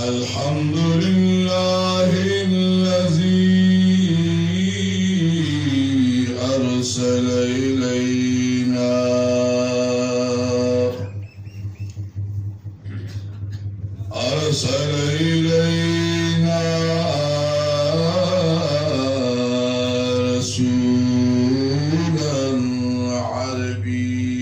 الحمد لله الذي أرسل إلينا رسولا عربيا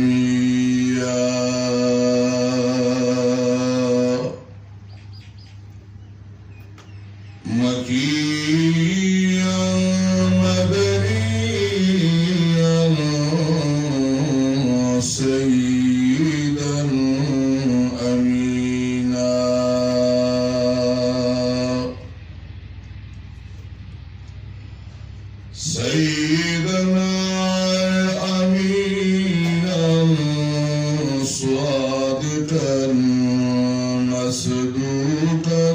هاشميا مكيا مدنيا سيدا أمينا سيدنا أمينا صادقا مصدوقا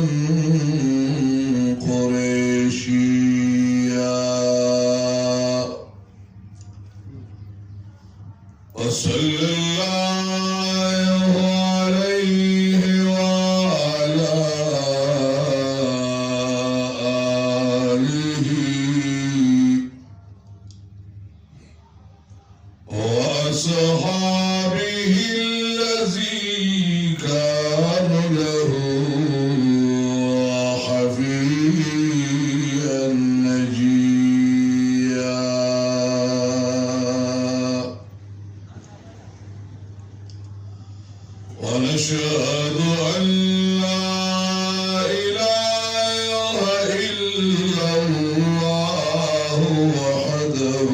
قريشيا وصلى الله عليه وعلى آله وأصحابه الذي كان له حفيا نجيا ونشهد أن لا إله إلا الله وحده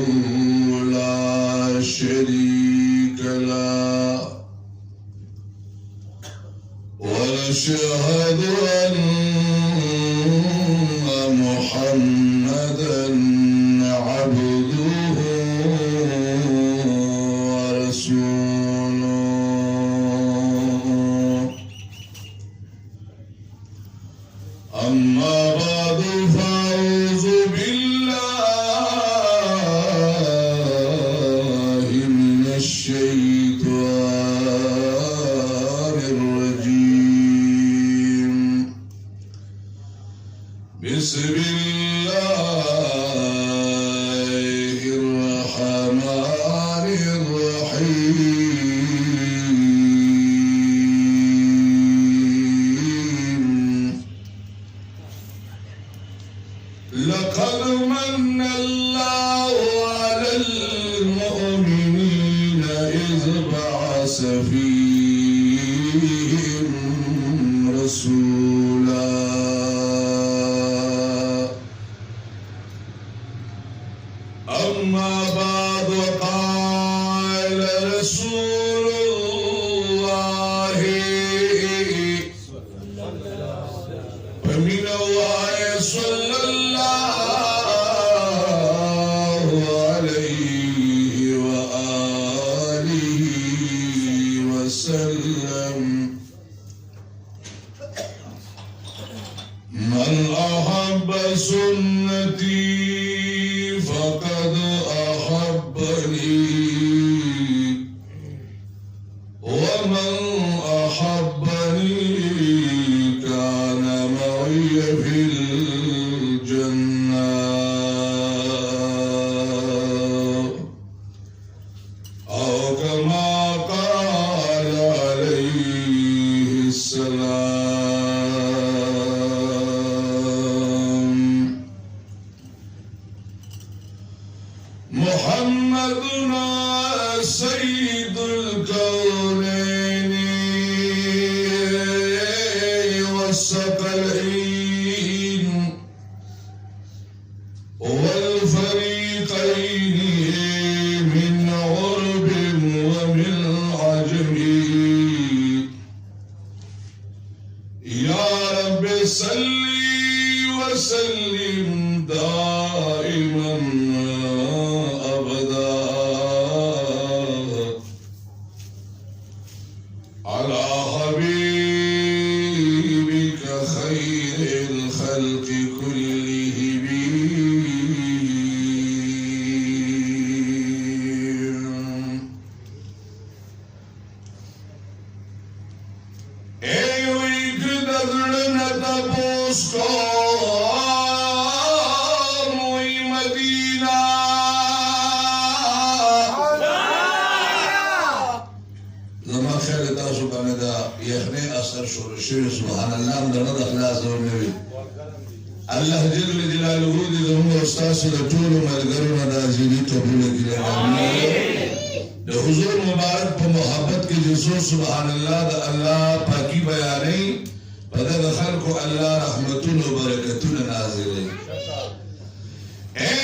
لا شريك له ونشهد أن محمدا عبده ورسوله أما بعد فأعوذ بالله من الشيطان الرجيم بسم الله الرحمن الرحيم لقد من الله على المؤمنين إذ بعث فيهم رسولا أما بعد قال رسول الله ومن الله صلى الله عليه وآله وسلم من أحب سنتي فقد أحبني ومن أحبني كان معي في الجنة أو كما قال عليه السلام محمدنا سيد الكونين والثقلين والفريقين من غرب ومن عجم يا رب صل وسلم دائما أبدا على حبيبك خير الخلق كلهم ايوه كده زلنا تبوسكو شوي سبحان الله من رضا خلاص ونبي الله جل جلاله دي زمو استاذ رسول مرګرونه د ازلی قبول کړي امين د حضور مبارک په محبت کې جسو سبحان الله د الله پاکي بیانې په د خلکو الله رحمتونه او برکتونه نازلې اے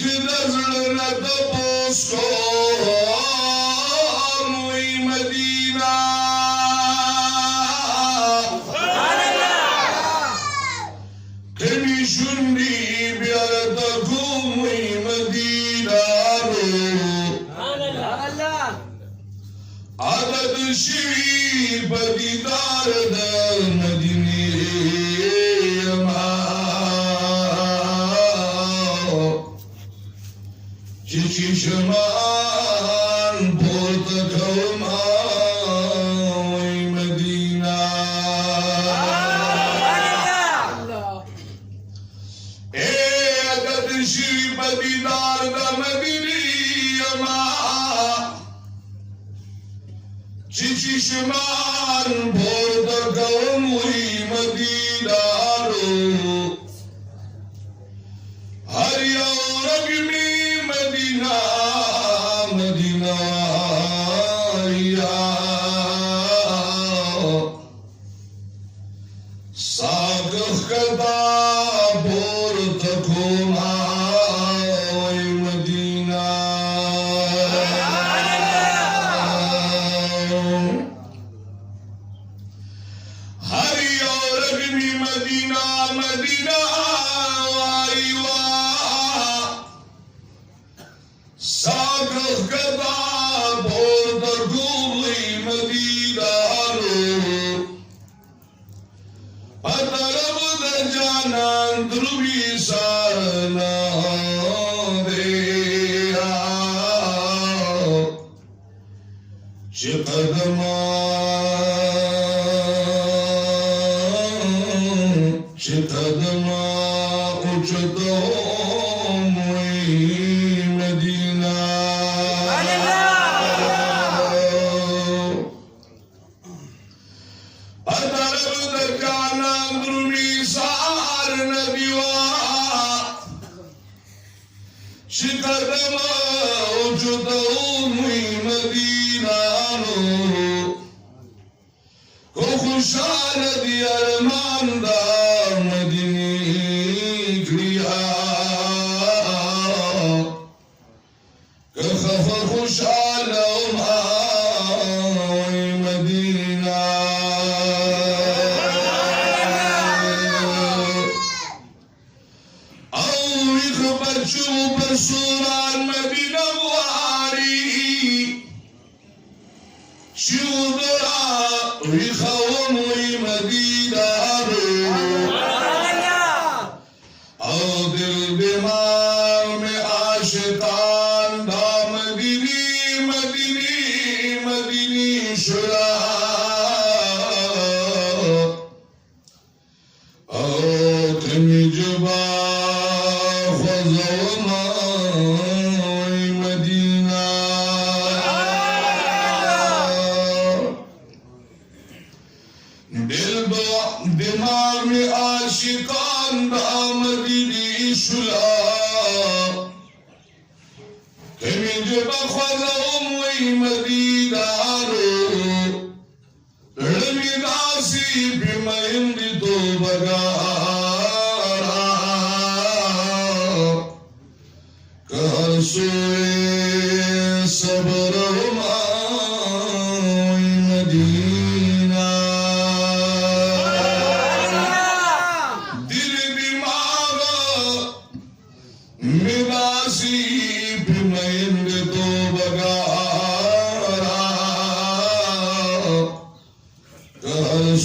د زړه د پوسو شوی بدیدار د مدینه ما چې شمان پورته کوما وای مدینه اے عدد شوی بدیدار د مدینه ما چیچی شمان بورد گوموی مدینارو هر یو رگمی مدینہ مدینہ یا ساگخ کدا بورد کوما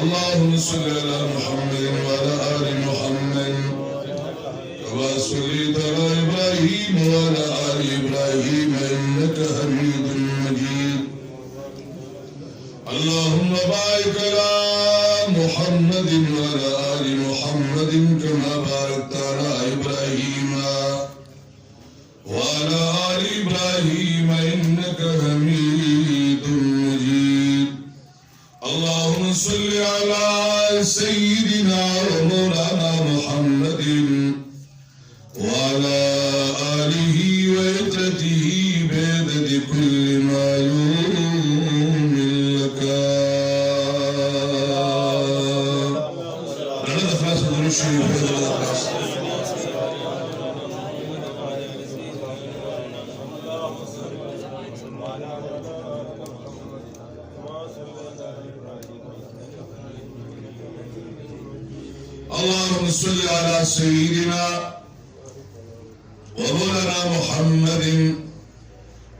اللهم صل على محمد وعلى آل محمد كما صليت على إبراهيم وعلى آل إبراهيم إنك حميد مجيد اللهم بارك على محمد وعلى آل محمد كما باركت على إبراهيم وعلى آل إبراهيم إنك حميد مجيد اللهم صل على سيدنا ومولانا محمد وعلى آله وعترته بعدد كل معلوم لك اللهم صل على سيدنا ومولانا محمد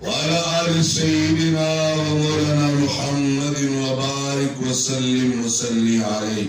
وعلى آل سيدنا ومولانا محمد وبارك وسلم وصلي عليه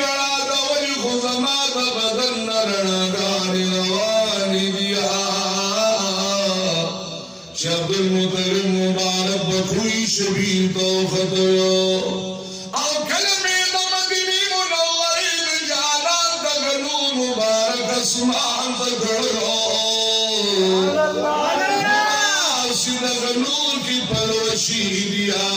رڼا د ولي خو زما د بدن نه رڼاګانې روانې دي چې عبدالمطلب مبارک به کوی شبیر ته وختلو او کله مې د مدینې منورې د جانان دغه نور مبارک اسمان ته کړلو چې دغه نور کې پلوشي دیا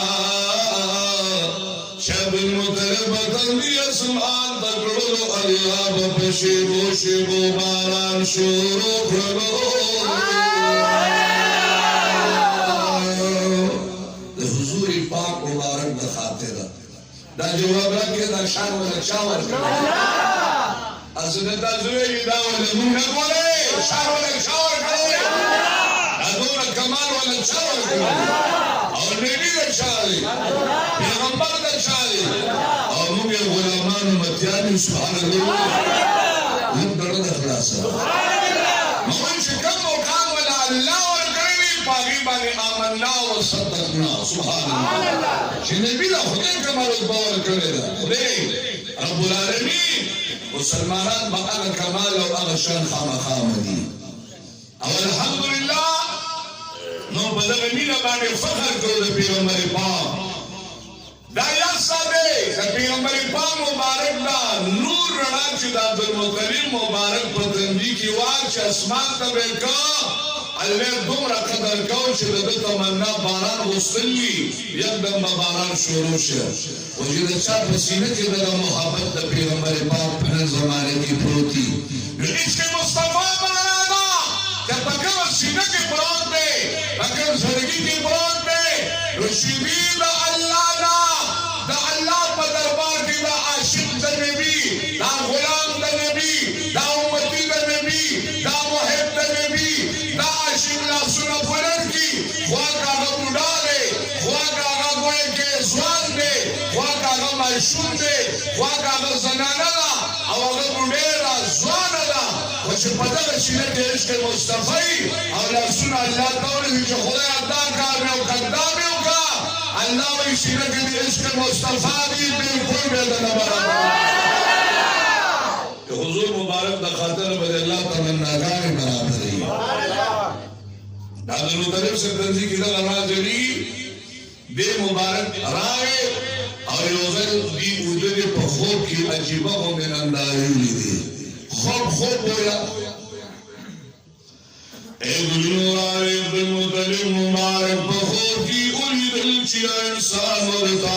چې عبدالمطلب بدن دې اسمان ته کړلو الله به په شیبو شیبو باران شروع کړلو پاک مبارک د خاطره دا جواب راکې دا شان ولا شاور اسنه تاسو یې دا ولا موږ نه کوله شان ولا شاور کوي دا ډول کمال ولا شاور کوي او نبی د شاوري پیغمبر د شاوري او موږ غلامان متیان سبحان الله موږ ډېر د خلاصه موږ چې کوم کار ولا الله باغی باندې آمنا او صدقنا سبحان الله چې نبی له خدای کمال باور کړی دا خدای رب العالمین مسلمانان به هغه کمال او هغه شان خامخا مدي او الحمدلله نو په دغه مینه باندې فخر کوو د پیغمبر پاک دا یا ساده د پیغمبر پاک مبارک دا نور رڼا چې د عبدالمطلب مبارک په تندي کې واچ اسمان ته وکړه الله دومره قدر کو چې د تمنا باران وستلی یکدم باران شروع شه او چې د چا په سینه کې د محبت د پیغمبر پاک په زمانه کې پروتي عشق مصطفی باندې دا په کوم سینه کې پروت دی هغه زړګي کې پروت دی رشیدی د الله دا د الله په دربار کې دا عاشق د نبی دا غلام د نبی دا امتی د نبی دا محب د نبی دا عاشق لا سنا پلر کی خوا کاغا بوډا دی خوا کاغا ګوي کې ځوان دی خوا کاغا ماشوم دی خوا کاغا زنانه ده او هغه بوډا ځوان ده او چې په دغه شینه کې عشق مصطفی او لا سنا الله تعالی چې خدای ادا کار او قدام یو کا الله وی شینه کې عشق مصطفی دی بالکل به د برابر حضور مبارک د خاطر به الله تمناګانې برابر دي داغه مطلب سے تنظیم کی دا راځي دې مبارک راغې او یو ځل دی وجود په خوب کې عجیب غوډه اندازې دي خوب ویا اے ګلو عبدالمطلب مبارک په خوب کې ولیدل چې انسان ورته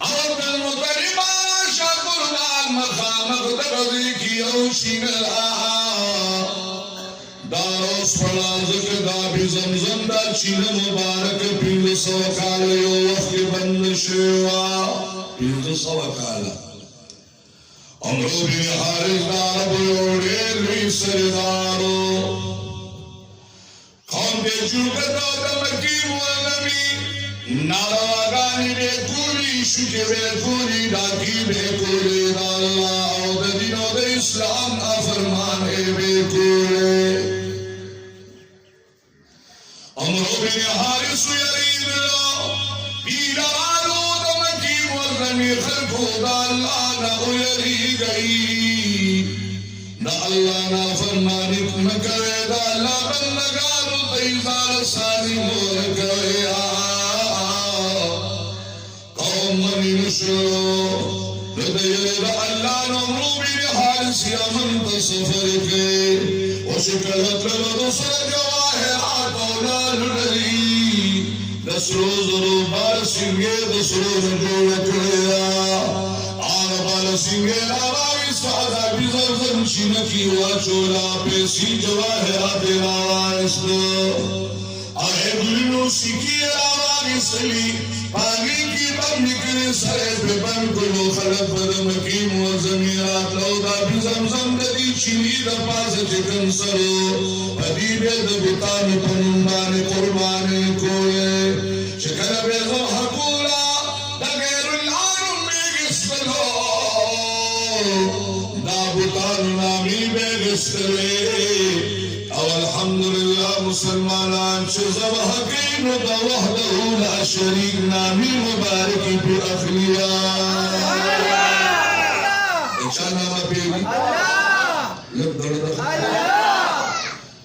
عبدالمطلب شکر لال مخامخ دغه کې او شینه داروس پڑھان ذکر Dhabi Zamzam the chain Mubarak پیل سوکال you وقت بند شوا پیل سوکالا عمرو بن حارث دارب یوڑی ری سردارو قوم دے جوکتا دمکی والنبی ناراغانی بے کولی شکی بے کولی ڈاکی بے کولی دا اللہ او دا دین او دا اسلام افرمانے بے کولی عمرو بن حارث یرید لو پیرانو دمکی والنمی خلقو دا اللہ نا یری گئی دا اللہ نا فرمانی نکوے دا اللہ بندگانو تیزار سانی مور کوئے قوم منی نشو دیر دا اللہ نا عمرو بن حارث یمن تصفر کے وشکلت لدسر جواہرات دسرو زرو بار سنگے دسرو نجوڑ کریا آن بار سنگے لاوائی سادا بیزر زمشینکی واچولا پیسی جواہرات راوائستو آئے بلنو سکی راوائی سلی پانی کی بم نکلے سرے پہ بن کلو خلق بدمکیم و زمیرات لودا بیزم زمدی چینی دا پاس چکن سرو حبیب دبتان پنبان قربان کوئے شکر بیزو حقولا دا غیر العالم بیگستلو دا بتان نامی بیگستلے او الحمدللہ مسلمان شزبه كين وحده لا شريك نامي مبارك بأخليا إن شاء الله ما بيجي يقدر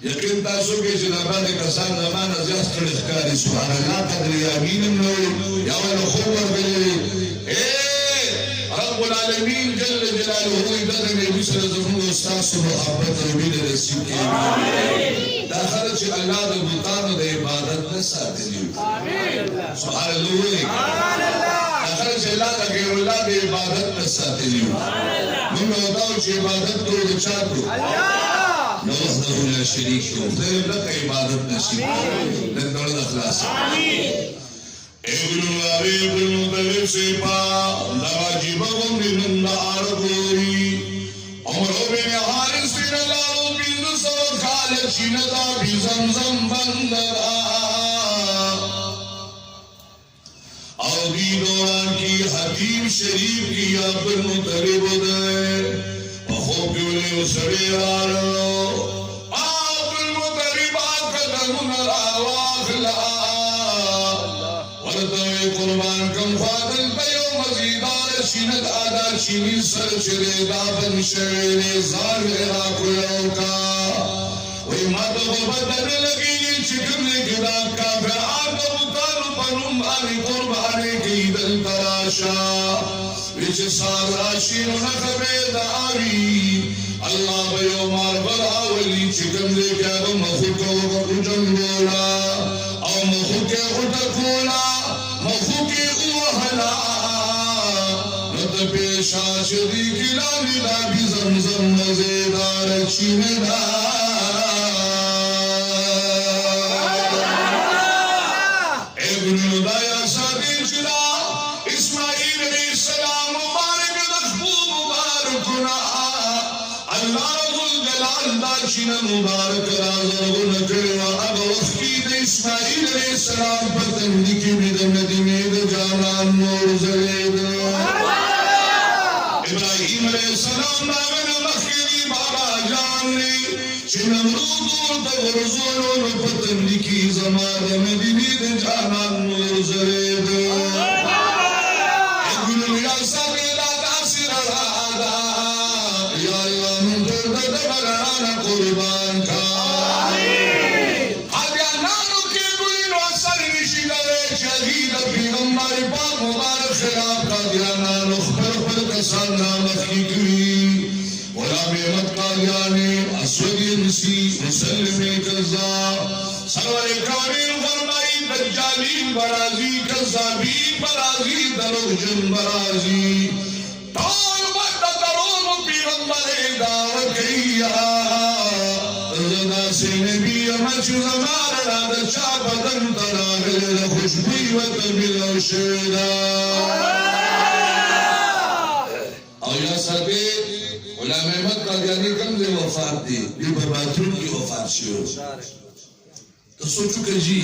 يقين تاسو کې چې دا باندې کسان زمانه زیات کړي ښکاري سبحان الله قدر یامین نو یا ول خو ورغلي رب العالمین جل جلاله دغه نبی صلی الله علیه وسلم استاد محبت او مینه نصیب کړي امين دا خلک چې الله د بوتانو د عبادت نه ساتي امين سبحان الله سبحان الله دا خلک چې الله د غیر الله د عبادت نه ساتي امين موږ دا چې عبادت کوو چاته الله وحده لا شريك له لك عبادت نصیب لك دولت اخلاص ابن الغريب المطلب سيپا دواجب غمر من عربوري عمر بن حارس بن الله بن سو خالد شندا بزمزم بندرا او دی دوران کی حکیم شریف کی عبد المطلب دے خوب یولی وسری وارو عبد المطلب آقدمون راواخلا ورطوی قربان کم فادل بیو مزیدار شیند آدار شینی سر چرے دابن شویلی زار عراق یوکا وی مادو بدن لگی چکم لگداب کا پھر آقا بطانو پنم آنی قربانی کی دل تراشا ویچ سار راشین نخبه داری اللہ بیو مار برا ولی چکم لے کیا گو مخوک وقت جنگولا او مخوک اٹکولا مخوک اوہلا رد پیشا شدی کلالی دابی زمزم مزیدار چیندار ابن الدایا صدی چلا اسماعیل علیہ السلام مبارک دخبو مبارکنا اللہ رب الجلال داشن مبارک رازرغن کروا اب وقید اسماعیل علیہ السلام پتن دکی مید مدمید جانان نور زلید ابراہیم علیہ السلام ناغن مخیری بابا جان لی چنمرود تغرزون پتن دکی زمان مدمید جانان نور زلید قربان کا آدیانانو کے گلینو اثر نشیدے شہید پیغمبر پاک مبارک خلاف قادیانانو خبر کسان نامخی کری غلام احمد قادیانی اسود انسی مسلم کذاب سرور کامل فرمائی دجالین برازی کذابین برازی دروغجن برازی طول مدد درون پیغمبر دعوت کیا سے نبی امچ زمان راد چا بدن تراغل خوشبی و تبیل و شیدہ او یا صاحبی غلام احمد قادیانی کم دے وفات دی دی برباتون کی وفات شیو تو سوچو کہ جی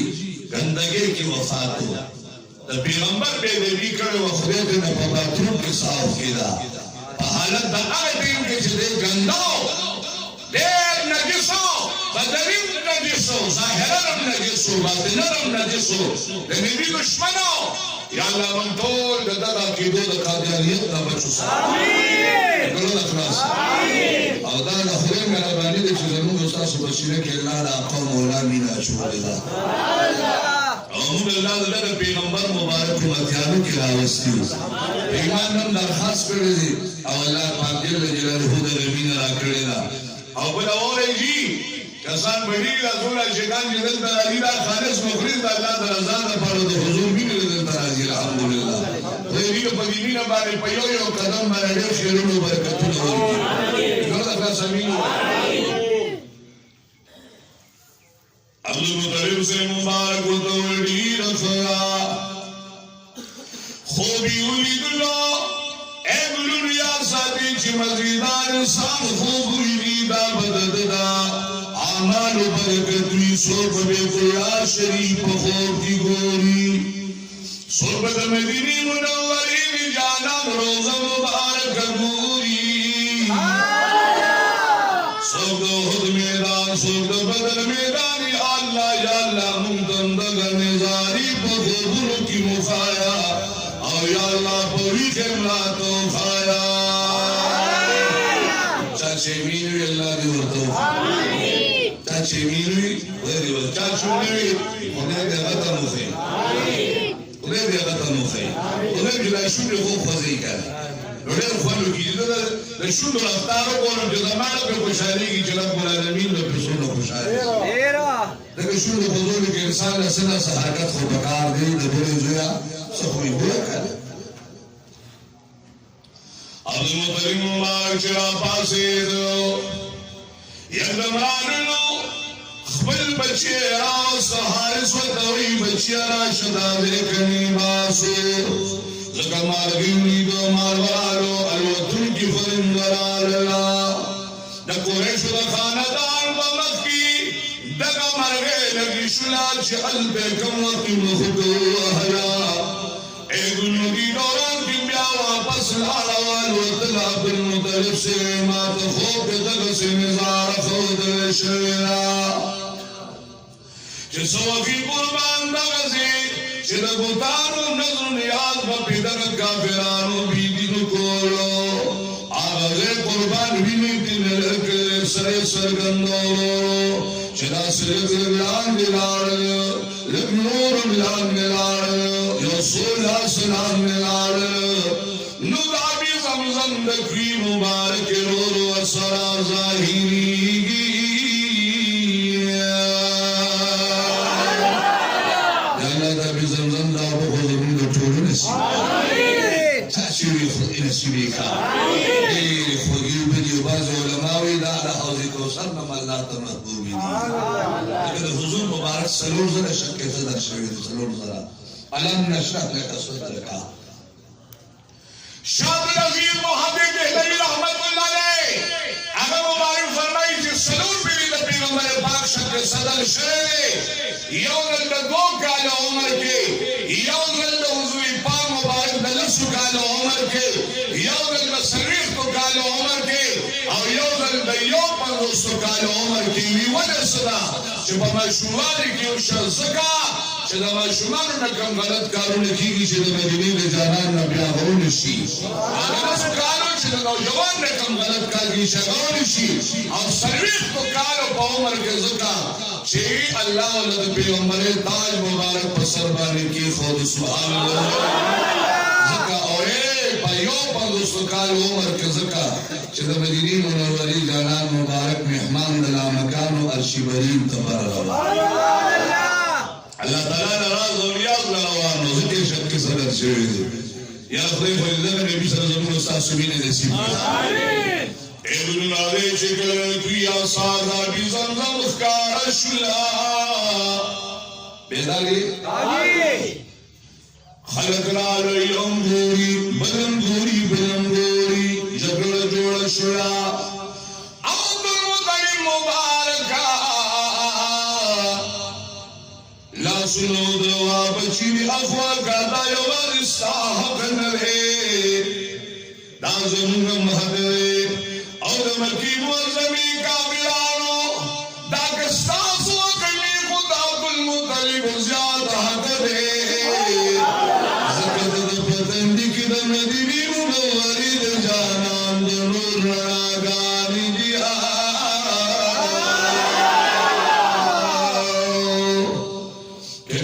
گندگے کی وفات ہو دا پیغمبر بے نبی کرے وخبیت نے برباتون کی صاف کی دا حالت دا آئے دین کے جدے گنداؤ دیر نجسو بدنیم نجسو ظاہرم نجسو باطنرم نجسو نبی دشمنو یا اللہ من طول دادا عقیدو دا قادیانیت دا بچو سا آمین قلون اخلاص آمین او دا نخورے میرا بانی دے چیزنوں گستاسو بچینے کے اللہ دا قوم اولا مینا چوڑے دا امون اللہ دا پیغمبر مبارک مدیانو کی راوستی ایمان نم درخواست کرے دی او اللہ پاک جل جلالہ دا رمین را کرے دا او بلا اولے جی کسان بڑی رسول شیطان جدل تراجی دا خالص مخلص دا اللہ دا رضا دا پارو دا حضور بھی جدل تراجی الحمدللہ خیری و قدیمین بارے پیوی و قدم بارے دے خیرون و برکتون ہوگی جلد اخلا سمین عبدالمطلب سے مبارک و توڑی رفرا خوبی ولید اللہ اے بلون یا ساتھی چی مزیدار انسان خوب ولیدہ بدد دا آمال و برکتوی صوب بیت یا شریف خوب کی گوری صوبت مدینی منورین جانم روزہ مبارک گوری صوب دو خود میدان صوب دو بدر میدانی اللہ خایا او یا الله پوری خیمات خایا چاچه مینوی اللہ دی ورطو چاچه مینوی ویدی ورطو چاچه مینوی خدای دی غطا مخی خدای دی غطا مخی خدای جلای شوری خوب خوزی کرد ډېر خوند کیږي د شونډو رفتارو کوم چې زمانه په خوشحالي کې چې رب العالمین له پسونو خوشاله ډېر د شونډو په ځول کې انسان له سنا حرکت خو پکار دی د بلې زویا څه خو یې وکړ عبد المطلب مبارک چې را پاسېدو یلمانو خپل بچی راوست حارس ورته وایي بچی راشه دا دې کني باسو زکا مارگیونی دو مارورالو الوطن کی فرندرالا دا قریش دا خاندان بمک کی دگا مرگے لگی شلال چه البیکم وقتی مخدو احیا اے گنودی دوران کی بیا واپس لالا والوطن عبد المطلب سے مات خوب دگ سے نظار خود شوینا چه سوکی قربان دگزی چه دا بوتانو نظر نیاز با پیدر کافرانو بیدینو کولو آغازه قربان بینیتی نلکل سر سرگندورو چه دا سرگ لان دلارو لک نور لان دلارو یوصول حسنان دلارو نو دابی زمزم دکوی مبارک رورو اثرار ظاہری نسیبیکا دیر خوگیو بدیو باز علماوی دا دا حوضی کوسر نم اللہ تا محبوبی دی لیکن حضور مبارک سلور زر شکی صدر شوید سلور زر علم نشرح لکا صدر کا شاب العزیز محمد دہلوی رحمت اللہ علیہ اگر مبارک فرمائی کہ سلور پیلی دا پیغمبر پاک شکی صدر شوید یوزل دا دو کال عمر کے یوزل دا حضور پاک مبارک دا لسو کال عمر کے یوزل دا سریف تو کال عمر کے اور یوزل دا یو پندوستو کال عمر کی وی وجہ صدا چپا مشروعاتی کیو شرزکا چه دا مشروعانو نکم غلط کارو نکیگی چه دا مدینی دا جانان نبیا غرون شی آگه نسو کارو چه دا نوجوان نکم غلط کارگی شغرون شی اور سریف تو کالو پا عمر کے زکا چه اللہ والد پیغمبر تاج مبارک پسر بانے کی خود سبحان اللہ زکا اوئے پایو پندوستو کال عمر کے زکا چه دا مدینی منوری جانان مبارک مہمان دلا مکانو عرشی برین تبر اللہ تعالیٰ نراز و ریاض لروانو ذکر شد کے صدر شوید یا خدای فریدن نبی صلی اللہ علیہ وسلم استاذ سبین نصیب ابن نادے چکل تویا سازا بی زمزم اخکار شلا بیداری خلق نالی امدوری بدن دوری بدن دوری جگل جوڑ شلا عبد المطلب مبارکا لا سنو دوا بچی بھی افوال کرتا یو بارستا حق نرے دا زمون مہدرے اور مکی موزمی کابلانو دا کستاسو کمی خود عبد المطلب زیادہ حق دے زکت دا پتندی کی دا مدینی منوری دا جانان دا نور رناگانی دیا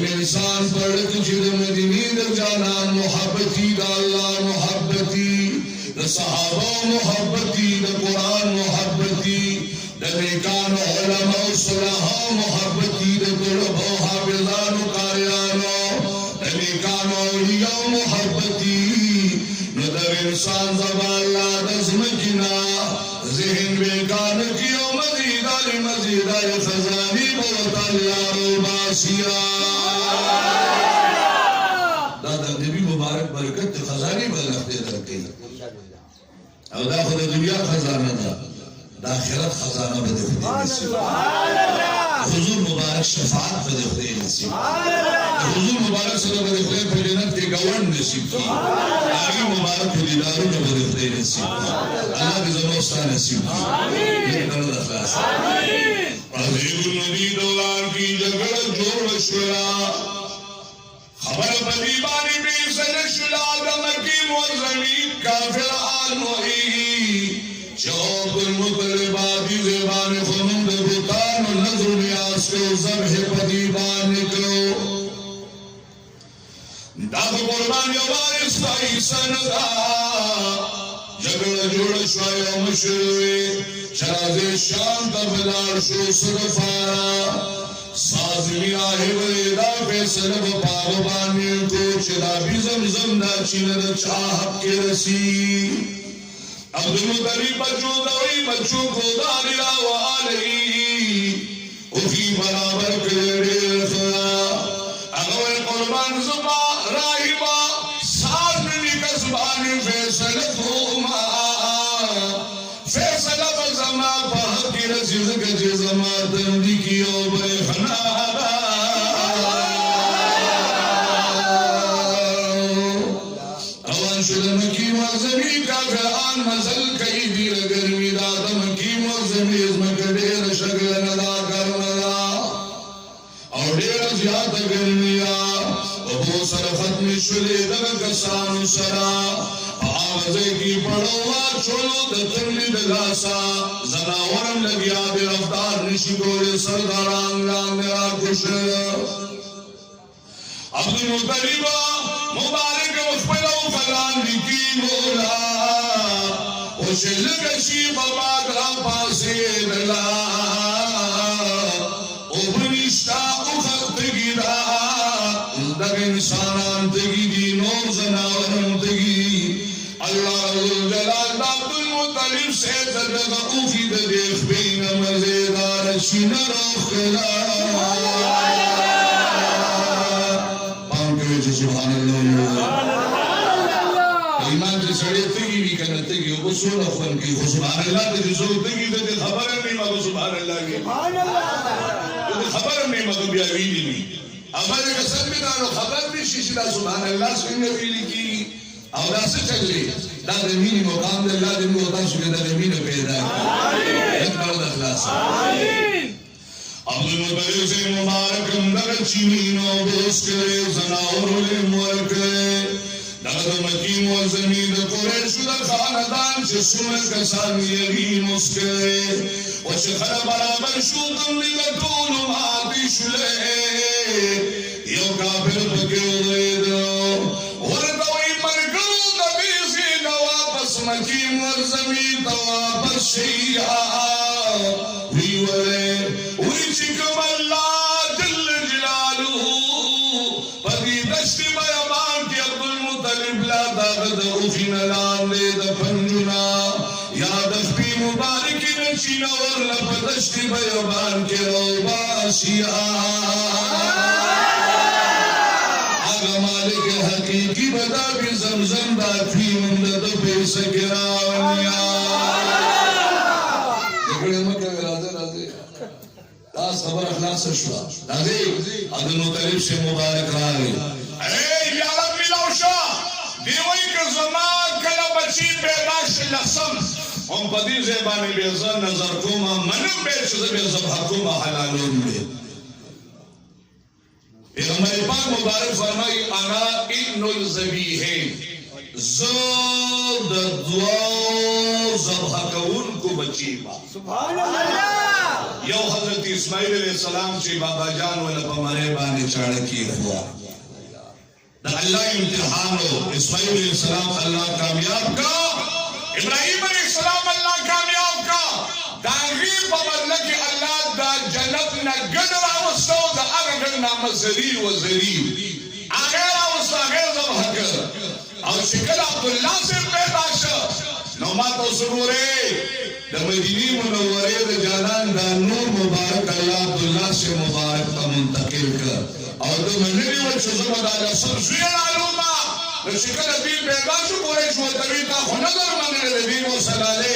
انسان پڑھ کچھ دا مدینی دا جانان محبتی دا اللہ محبتی دا صحابہ محبتی دا قرآن محبتی دا نیکان علماء صلحاء محبتی دا قرب و حافظان و قاریانو دا نیکان اولیاء محبتی ندر انسان زبا اللہ دزمکنا ذہن بیکان کیو مزیدہ لمزیدہ خزانی بوت اللہ روباسیہ دادا نبی مبارک برکت خزانی بلنفتے درکتے او دا خود دنیا خزانہ دا دا آخرت خزانہ بدے خودی نصیب حضور مبارک شفاعت بدے خودی نصیب حضور مبارک صلی اللہ بدے خودی پر جنت کے گوان نصیب کی آگی مبارک خودی دارون بدے خودی نصیب کی اللہ کی زموستا نصیب کی لیکن اللہ اخلاص عزیز النبی دولان کی جگڑ جوڑ شورا خبر بدیبانی بیسن شلال مکی موزمی کافر آنوئی شعب المطلباتی زبان خنم دبتان و نظر نیاز کو زبح بدیبان نکلو داغ قربان یوار استائی سندا جگڑ جوڑ شوائے مشروعی شراز شام تبلار شو صدفارا سازمی آہی ویدہ فیصل بپاغ بانی کو چدا بھی زمزم دا چیند چاہب کے رسی عبدالمطلب بچوں دوئی بچوں کو داریا و آلئی افی برابر کردی رخلا اغوی قربان زبا راہبا سازمی کسبانی فیصل خوما فیصل بزما پاہت کی رسی زکجی زما تندی کی او بے خنابا اوان شد مکی موزمی کافران مزل کئی دیر گرمی داتا مکی موزمی از مکڑیر شکل ندا کرندا اور دیر زیاد گرمیا ابو سر ختم شلی دگ کسانو سرا آغازے کی پڑھوا چھوڑو دتنی دگاسا زناورم لگیا بے رفتار نشی گوڑے سرداران لان میرا کشر عبدالمطلب مبارک مخبلو فلان لکی مولا وشلگشی باباک را پاسی دلا اوبنشتا اخطگی دا دگ انسانان تگی دی نور زناورم تگی اللہ جلال عبدالمطلب سے تدغ اوفی دیخ بین مزیدار شین روخلا سبحان اللہ ایمان سے سڑے تگی بھی کنا تگی وہ سونا فن کی سبحان اللہ تے جو تگی تے خبر نہیں مگو سبحان اللہ کی خبر نہیں مگو بیاوی نہیں ہمارے قسم میں دارو خبر بھی شیشدہ سبحان اللہ سنگا بھی لکی اور ایسے چلے دا دمینی مقام دے اللہ دے موتا شکر دا دمین پیدا ہے اکبر دا خلاص عبدالمطلب سے مبارک اندر چینینو دوست کرے زناور لے مور کرے دغد مکی موزمین قریش دا خاندان چه سنت کسان یقین اس کرے وچه خر برابر شوکم لگتون ماتی شلے یو کافر پکیو دیدو وردوی مرگو دبیزی نواپس مکی موزمین تواپس شیعہ وی ولے وی چکم اللہ جل جلالو پتی دشتی بیابان کی عبدالمطلب لا داغد اوفین لان لے دا پنجنا یا دخبی مبارکی نچینا ورلا پدشتی بیابان کے روباسیا آگا مالک حقیقی بدا بھی زمزم دا فی مندد پیس گراونیا دیکھنے مکہ رازے رازے تاس خبر اخلاص شوا رازے عبدالمطلب سے مبارک آئے اے یا رب ملوشا دیوئی کے زمان کلا بچی بیداش لسم ہم پدی زیبانی بیزن نظر کوما منم بیچ زبیزم حکوما حلالون بے پیغمبر پاک مبارک فرمائی انا ابن الزبیحین زود دعا زبح کون کو بچی با سبحان اللہ یو حضرت اسماعیل علیہ السلام چی بابا جان والا پمارے بانے چاڑکی ہوا دا اللہ امتحان ہو اسماعیل علیہ السلام اللہ کامیاب کا ابراہیم علیہ السلام اللہ کامیاب کا داغیر پمرلہ کی اللہ دا جنت نا گدر آوستو دا اگر نام زلیل و زلیل آغیر آوستو آغیر زبح کر اور شکل عبداللہ سے پیدا شا نومات و سرورے دا مدینی منورے دا جانان دا نور مبارک اللہ عبداللہ سے مبارک کا منتقل کر اور دا منوی و چزم دا لسر زوین علوما دا شکل دین پیدا شو قریش و طریقہ خندر منر دین و سلالے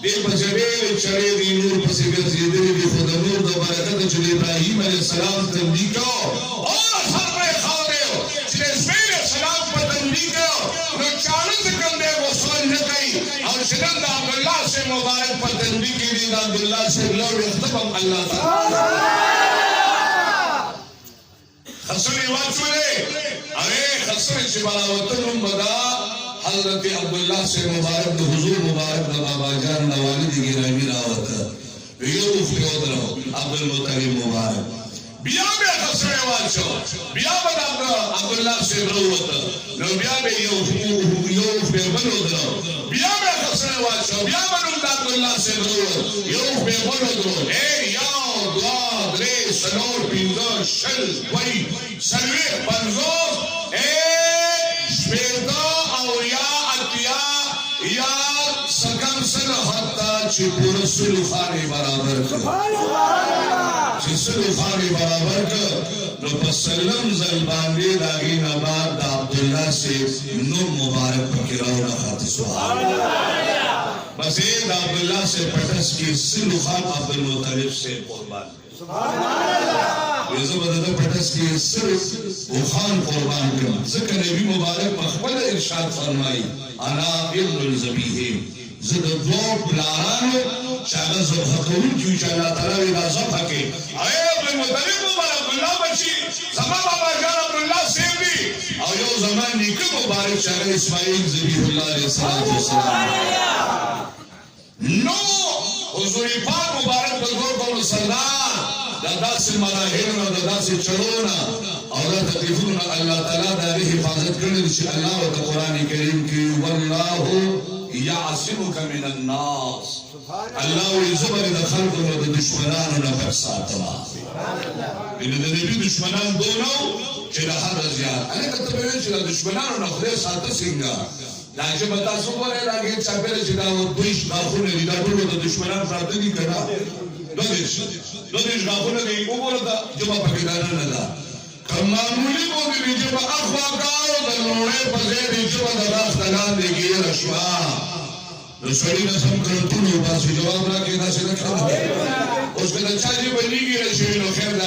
دے بجبیل چڑے دی نور پسی گرزی دلی دی خود نور دا برکت چل ابراہیم علیہ السلام تنبیہ کو اور سر پہ خواہے ہو چلے اسماعیل علیہ السلام پر تنبیہ کو نو چالت کندے وہ سوال نکئی اور شدن دا عبداللہ سے مبارک پر تنبیہ کی دی دا عبداللہ سے لور اختبم اللہ تعالی خسرې واچولې هغه خسرې چې بلاوتن بدا حضرت عبدالله سے مبارک د حضور مبارک د بابا جان د والد ګرامی راوته یو فیودرو عبدالمطلب مبارک بیا به خسرې واچو بیا به عبدالله سے راوته نو بیا به یو فیودرو بیا به خسرې واچو بیا به عبدالله سے راوته یو فیودرو اے یو دوا درې سلور پینځه شل وای سلوي پنځوس اے شپږ یا سکم سل حتی چی پورا سلو خانی برابر کر چی سلو خانی برابر کر نو پسلم زلباندی داگی نباد دا عبداللہ سے نو مبارک پکراو نخات سبحان بس اید عبداللہ سے پٹس کی سلو خان عبدالمطلب سے قربان ویزا بدتا پٹس کی صرف وہ خان قربان کرنا ذکر نبی مبارک مخبل ارشاد فرمائی انا ابن الزبیحیم زد دو پلارانو چاگا زبح قول کیوں چا اللہ تعالیٰ ویدہ زبح کے آئے عبدالمطلب مبارک اللہ بچی زمان بابا جان عبداللہ سیم دی اور یو زمان نیکم مبارک چاگا اسماعیل زبیح اللہ علیہ السلام نو حضور پاک مبارک بزرگ و مسلمان دادا سے مراحلنا دادا سے چلونا اور تکلیفونا اللہ تعالیٰ داری حفاظت کرنے دیشی اللہ و قرآن کریم کی واللہ یعصمک من الناس اللہ و زبر دخلق و دشمنان نفر ساتما انہا نبی دشمنان دونو چلا حد ازیاد انہا کتبیوین چلا دشمنان نخدر ساتا سنگا داجه بتا سو وره لاګه چاپره چې دا دویش غاخونه دي دا ټول د دشمنان پراته دي کړه دویش غاخونه دي وګوره دا جما پکې نه ده کمامولي کو دي چې په اخوا کاو د نوړې په ځای دي چې په داس تلان دي ګیر شوا نو سړی نه سم کړو ټول په جواب راکې دا څه نه کړو اوس کله چې دی بلیږي راشي نو خیر دا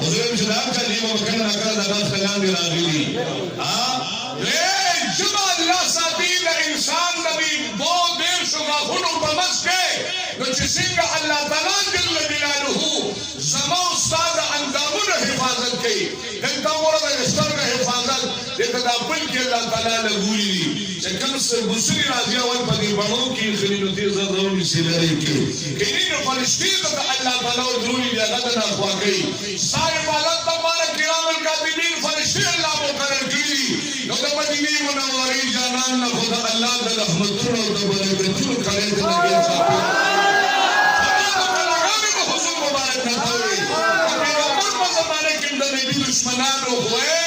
اوس هم چې دا کلی مو کنه نه کړه دا داس تلان دي راغلي جمع اللہ ساتین انسان نبی دو دیر شگا خنو پمس کے نو چسنگا اللہ تعالیٰ جل جلالہ زمان استاد اندامون حفاظت کی دلتا مورد استرگ حفاظت دیتا دا پل کی اللہ تعالیٰ لگولی دی چکم سر بسری رازیہ وال پدی بڑوں کی خلیلو تیزا درولی سیلری کی کنین فلسطین تا اللہ تعالیٰ درولی دی غدنا خواقی صاحب آلت تمہارا کرام القاتبین فلسطین اللہ مقرر کی نو دا مدینی منوری جانان نا خدا اللہ دا رحمتون و دا برکتون کرے دا نبی صاحب تمام کلاغانی کو حضور مبارک کرتا ہوئی اپنی رمضان پر زمانے کم دا نبی دشمنان رو ہوئے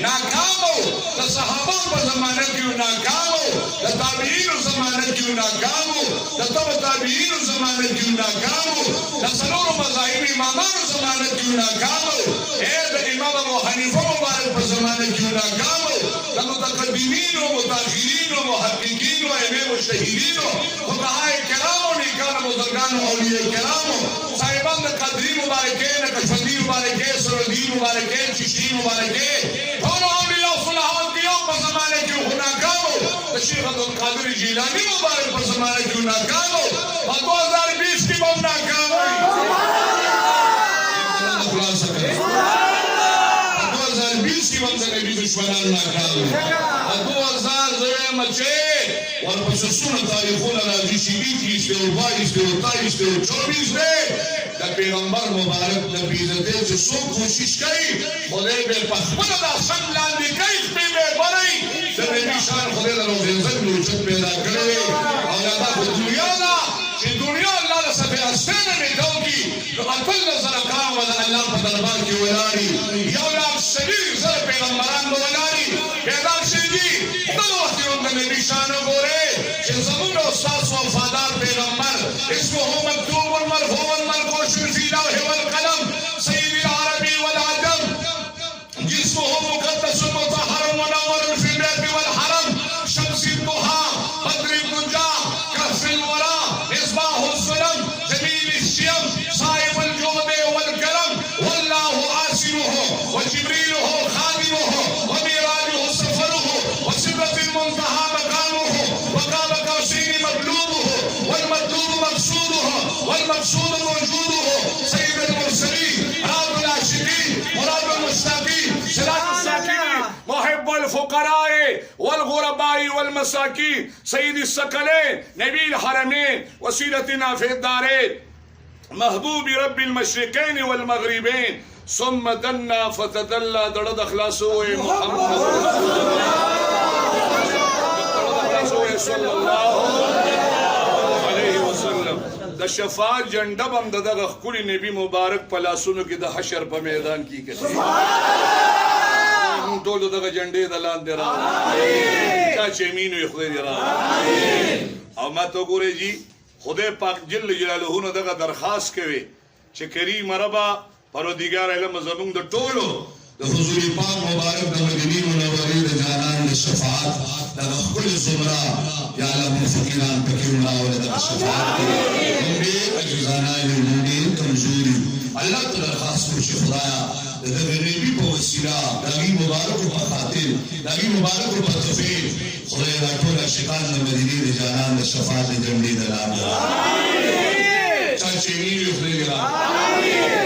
ناکامو دا صحابان پر زمانے کیوں ناکامو دا تابعین و زمانے کیوں ناکامو دا تابعین و زمانے کیوں ناکامو دا سلور مذاہب امامان و زمانے کیوں ناکامو اے دا امام ابو حنیفہ مبارک پر زمانے کیوں ناکامو دا متقدمین و متاخرین و محققین و امام مجتہدین و فقہاء کرام و نیکان بزرگان و اولیاء کرام صاحبان دا قدری مبارکین کشفندی مبارکین سردین مبارکین چشتی مبارکین دونوں اولیاء صلحات کیوں پر زمانے کیوں ناکامو دا شیخ عبدالقادر جیلانی مبارک پر زمانے کیوں ناکامو اور 2020 کی بہت ناکام ہوئی 2020 کی بہت نبی دشمنان ناکام ہوئی 2000 مچے اور پسسون تاریخون راجی شیدی 30 دے اور 22 دے اور 23 دے اور 24 دے دا پیغمبر مبارک نبی زدے جو سو کوشش کئی خودے بے پخبر دا سن لاندی کئی پی بے بڑی دا نبی شان خودے دا روز انزل نوچت پیدا کرے اور یادا کو دنیا دا چی دنیا اللہ دا سبے استین نکو کی تو اطل نظر کام دا اللہ پا دربار کی ولاری یا اولاد سبیر زر پیغمبران دو ولاری پیدا شیدی دو وقتی ان نبی شانو گورے چی زمون استاذ وفادار پیغمبر اسمه مکتوب مرفوع منقوش فی لوح والقلم سید العربی والعجم جسمه مقدس مطهر منور فی البیت والحرم شمس الضحى بدر النجاة كهف الورى مصباح الظلم جميل الشيم صاحب الجود والكرم والله عاصمه وجبريله خادمه وميراجه سفره وسدرة المنتهى مقامه وقاب قوسين مطلوبه والمطلوب مقصوده والمقصود موجوده سيد المرسلين راب العاشقين مراد والغرباء والمساكين سيد الثقلين نبي الحرمين وسيلتنا في الدارين محبوب رب المشرقين والمغربين ثم دنا فتدلى درد اخلاصو محمد صلى الله عليه وسلم د شفاعت جنډه بم دغه خپل نبی مبارک پلاسونو کې د حشر په میدان کې کړي ټول دغه جنډې د لاندې را چا چې مينو خدای دې را او ما ته ګورې جی خدای پاک جل جلاله نو دغه درخواست کوي چې کریم ربا پروردگار علم زمون د ټولو د حضور پاک مبارک د مدینه منوره د جانان د شفاعت د خپل زمرا یا الله فقیران پکې راوړل د شفاعت دې اجزانا یوندې کمزوري الله تعالی درخواست کوي خدایا د نبی په وسیله د مبارک په خاطر د مبارک په توفیق خدای دا ټول شیطان د مدینه د جانان د شفاعت د جنډې د لامل امين چا چې ویلو خدای امين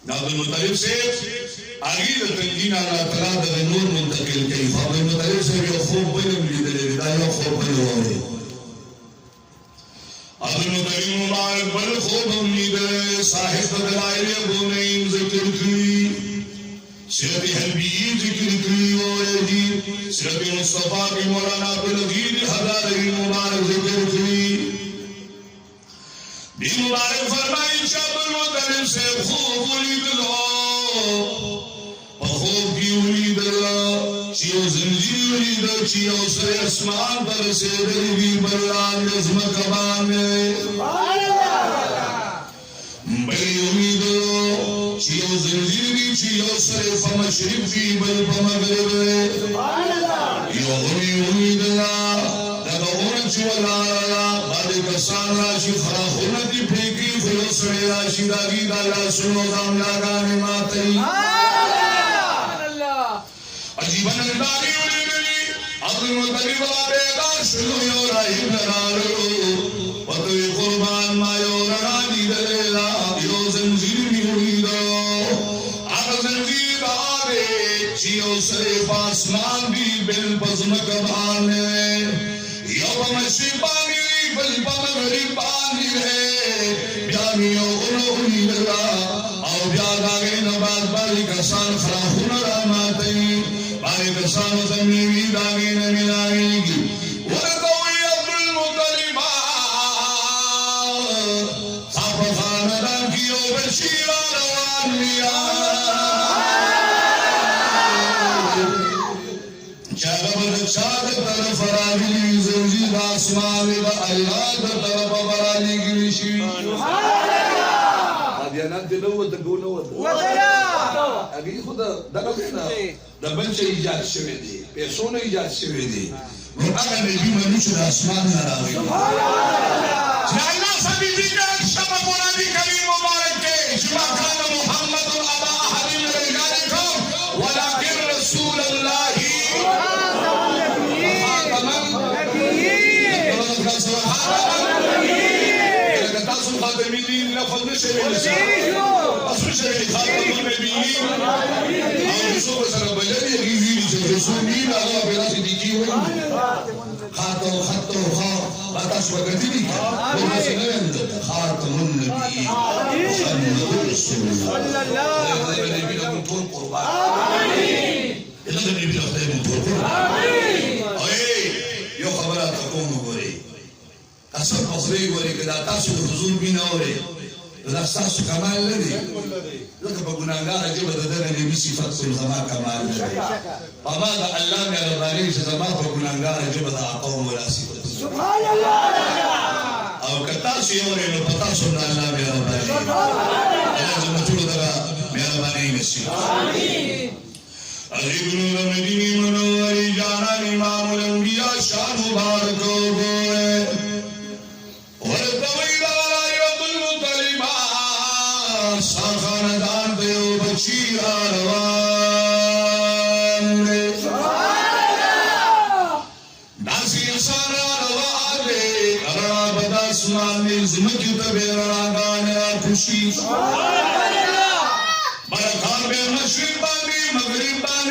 عبد المطلب سے آگی د تنجین اللہ تعالی د نور منتقل کئی عبد المطلب سے یو خوب بلم لیدلے دا یو خوب بلو ہوئے عبد المطلب مبارک بل خوب ہم لیدلے صاحب دلائل ابو نعیم ذکر کری سیرت حلبی ذکر کری ویدی سیرت مصطفیٰ کی مولانا بلغیر حضاری مبارک ذکر کری بی مبارک فرمائی عبد المطلب سے خوب لیدلو خوب کی لیدلو چیو زنجیر لیدل چیو سر اسمان پر سیدل بی بلان نظم کبانے بلی لیدلو چیو زنجیر بی چیو سر فمشرب بی بل فمغرب یو لیدلا بادے کسان راشی فراخونا دی پھیکی فلوس راشی داگی دالا سنو دام لاغانے ماتئی عجیباً انداری اولی گلی عبد المطلب آرے دا شنو یو رائی بنارو وطوی قربان ما یو رانی دلیلا یو زنزیر بھی ہوئی دو آقا زنزیر آرے چیو سرے پاسمان بھی بل پزمک بانے یو مشربانی بل مغربانی ہے بیانیو انہی لگا او بیاد آگے نباد بالی کسان خراخون راماتیں بالی کسان زمینی داگے نمینائی گی وردوی عبد المطلب خواب خاندان کیو بشیرہ روان لیا چاہت طرف راوی زنجیر آسمان و اللہ طرف برالی گریشی دیانات دلو دگو نو اگی خود دگو دینا دبل چه ایجاد شوی دی پیسون ایجاد شوی دی نو اگر نبی منوش دا آسمان نراوی اللہ سبی دیگر شب قرآن کریم مبارک کے شما کان محمد ابا احد من رجالکم ولکن رسول اللہ خاتمين لفظ نشوي لسان أصل شوي خاتم النبيين أو رسول سلام بلدي يجيني رسولين الله براسي ديكيوي خاتم خاتم خاتم باتاش وقتني ومسلم خاتم النبيين محمد رسول الله صلى الله عليه وسلم من طول قربان إلا النبي لخذ من طول قربان أي يو خبرات تقوم بوري تاسو پخری وری کدا تاسو حضور بینا وری دا تاسو کمال لري لکه په ګناګار چې بده د نبی صفات سره زما کمال لري پما دا الله مې رضای چې زما په ګناګار چې بده اقوم ولا صفات سبحان الله او کتا چې وری نو پتا سو دا الله مې رضای الله زما ټول دا مې رضای نشي امين اجبن مدینه منوری جانا امام الانبیاء شان مبارک خاندان دیو بچی آروان دے داسی انسان آروان دے رڑا بدا سنان دے زمکی تبی رڑا گانے خوشی برکان بے مشرق باندی مغرب باندی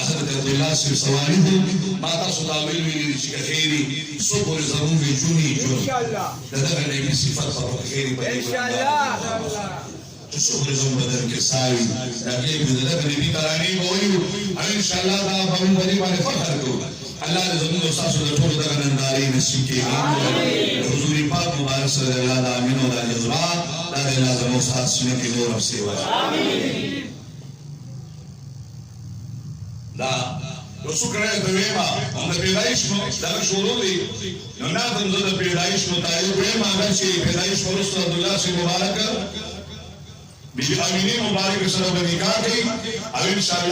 حضرت عبدالله سے سواری ہو ماتا صداویل ویلی چکا خیری صبح زمون میں جونی جون لدغا نبی صفت فرق خیری بنی صبح زمون بدن کے ساوی لگے بدلغا نبی کرانی بوئی انشاءاللہ دا بہن بنی بانے فخر کو اللہ نے زمون استاذ صدر طول دغا ننداری نسیم کے حضوری پاک مبارک صلی اللہ دا امین و دا جذبات دا دینا زمون استاذ سنہ کی نور اب سے وجہ دا یو څو کړه د وېما هم د پیدایش نو دا شروع دي نو نه د پیدایش نو تایید وېما هغه چې پیدایش ورسره عبد الله سي مبارک بي امینه مبارک سره باندې کار کوي او ان شاء الله